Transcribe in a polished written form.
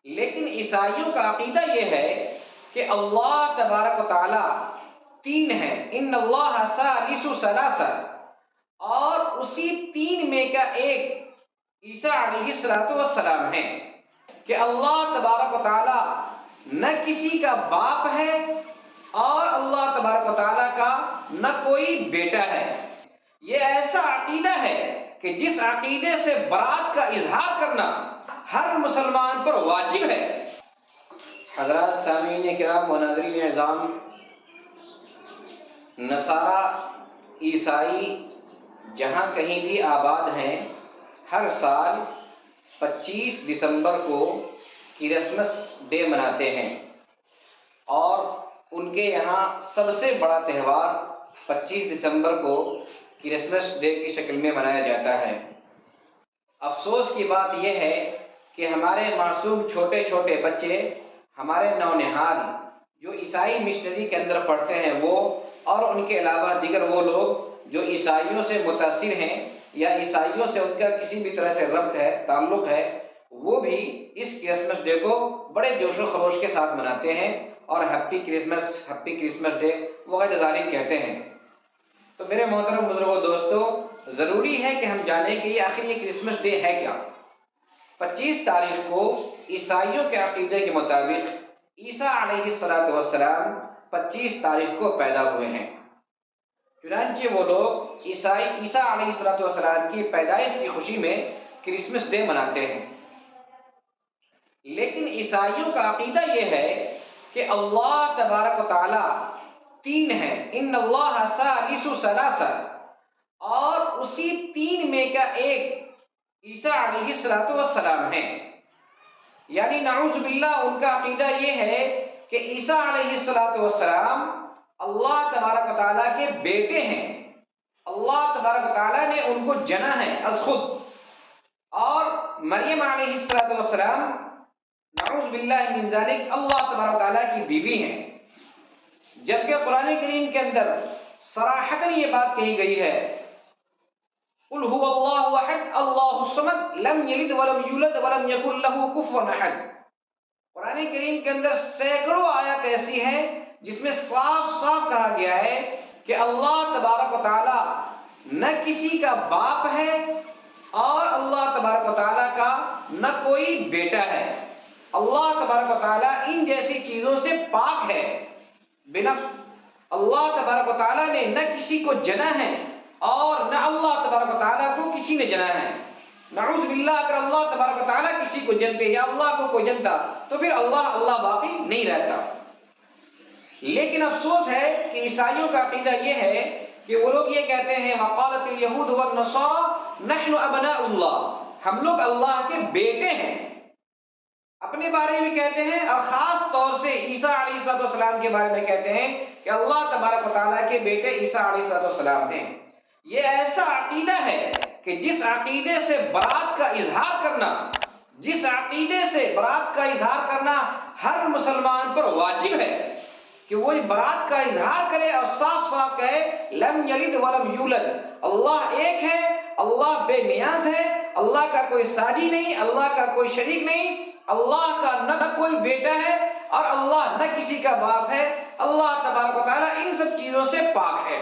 لیکن عیسائیوں کا عقیدہ یہ ہے کہ اللہ تبارک و تعالی تین ہے، ان اللہ ثالث ثلاثہ، اور اسی تین میں کا ایک عیسیٰ علیہ السلام ہے، کہ اللہ تبارک و تعالی نہ کسی کا باپ ہے اور اللہ تبارک و تعالی کا نہ کوئی بیٹا ہے۔ یہ ایسا عقیدہ ہے کہ جس عقیدے سے برات کا اظہار کرنا ہر مسلمان پر واجب ہے۔ حضرات سامعین کرام و ناظرین اعظام، نصارہ عیسائی جہاں کہیں بھی آباد ہیں، ہر سال 25 دسمبر کو کرسمس ڈے مناتے ہیں، اور ان کے یہاں سب سے بڑا تہوار 25 دسمبر کو کرسمس ڈے کی شکل میں منایا جاتا ہے۔ افسوس کی بات یہ ہے کہ ہمارے معصوم چھوٹے چھوٹے بچے، ہمارے نونہال جو عیسائی مشنری کے اندر پڑھتے ہیں، وہ اور ان کے علاوہ دیگر وہ لوگ جو عیسائیوں سے متاثر ہیں یا عیسائیوں سے ان کا کسی بھی طرح سے ربط ہے، تعلق ہے، وہ بھی اس کرسمس ڈے کو بڑے جوش و خروش کے ساتھ مناتے ہیں اور ہیپی کرسمس ڈے وغیرہ ذالک کہتے ہیں۔ تو میرے محترم بزرگوں دوستو، ضروری ہے کہ ہم جانیں کہ یہ آخر یہ کرسمس ڈے ہے کیا۔ 25 تاریخ کو عیسائیوں کے عقیدے کے مطابق عیسیٰ علیہ السلام 25 تاریخ کو پیدا ہوئے ہیں، چنانچہ وہ لوگ عیسیٰ علیہ السلام کی پیدائش کی خوشی میں کرسمس ڈے مناتے ہیں۔ لیکن عیسائیوں کا عقیدہ یہ ہے کہ اللہ تبارک و تعالی تین ہے، ان اللہ ثالث ثلاثہ، اور اسی تین میں کا ایک عیسیٰ علیہ السلام ہے۔ یعنی نعوذ باللہ ان کا عقیدہ یہ ہے کہ عیسیٰ علیہ السلام اللہ تبارک و تعالیٰ کے بیٹے ہیں، اللہ تبارک و تعالیٰ نے ان کو جنا ہے از خود، اور مریم علیہ السلام نعوذ باللہ من ذالک اللہ تبارک و تعالیٰ کی بیوی ہیں، جبکہ قرآن کریم کے اندر صراحتاً یہ بات کہی گئی ہے، قل هو اللہ احد اللہ الصمد لم یلد ولم یولد ولم یکن لہ کفوا احد۔ قرآن کریم کے اندر سینکڑوں آیات ایسی ہیں جس میں صاف صاف کہا گیا ہے کہ اللہ تبارک و تعالی نہ کسی کا باپ ہے اور اللہ تبارک و تعالی کا نہ کوئی بیٹا ہے۔ اللہ تبارک و تعالی ان جیسی چیزوں سے پاک ہے، بنفس اللہ تبارک و تعالی نے نہ کسی کو جنا ہے اور نہ اللہ تبارک و تعالیٰ کو کسی نے جنا ہے۔ نعوذ باللہ اگر اللہ تبارک و تعالیٰ کسی کو جنتے یا اللہ کو کوئی جنتا تو پھر اللہ باقی نہیں رہتا۔ لیکن افسوس ہے کہ عیسائیوں کا عقیدہ یہ ہے کہ وہ لوگ یہ کہتے ہیں وقالت الیہود والنصارى نحن ابناء اللہ، ہم لوگ اللہ کے بیٹے ہیں، اپنے بارے میں کہتے ہیں، اور خاص طور سے عیسیٰ علیہ السلام کے بارے میں کہتے ہیں کہ اللہ تبارک و تعالیٰ کے بیٹے عیسیٰ علیہ السلام ہیں۔ یہ ایسا عقیدہ ہے کہ جس عقیدے سے برات کا اظہار کرنا ہر مسلمان پر واجب ہے، کہ وہ برات کا اظہار کرے اور صاف صاف کہے لم یلد ولم یولد، اللہ ایک ہے، اللہ بے نیاز ہے، اللہ کا کوئی ساجی نہیں، اللہ کا کوئی شریک نہیں، اللہ کا نہ کوئی بیٹا ہے اور اللہ نہ کسی کا باپ ہے، اللہ تبارک و تعالیٰ ان سب چیزوں سے پاک ہے۔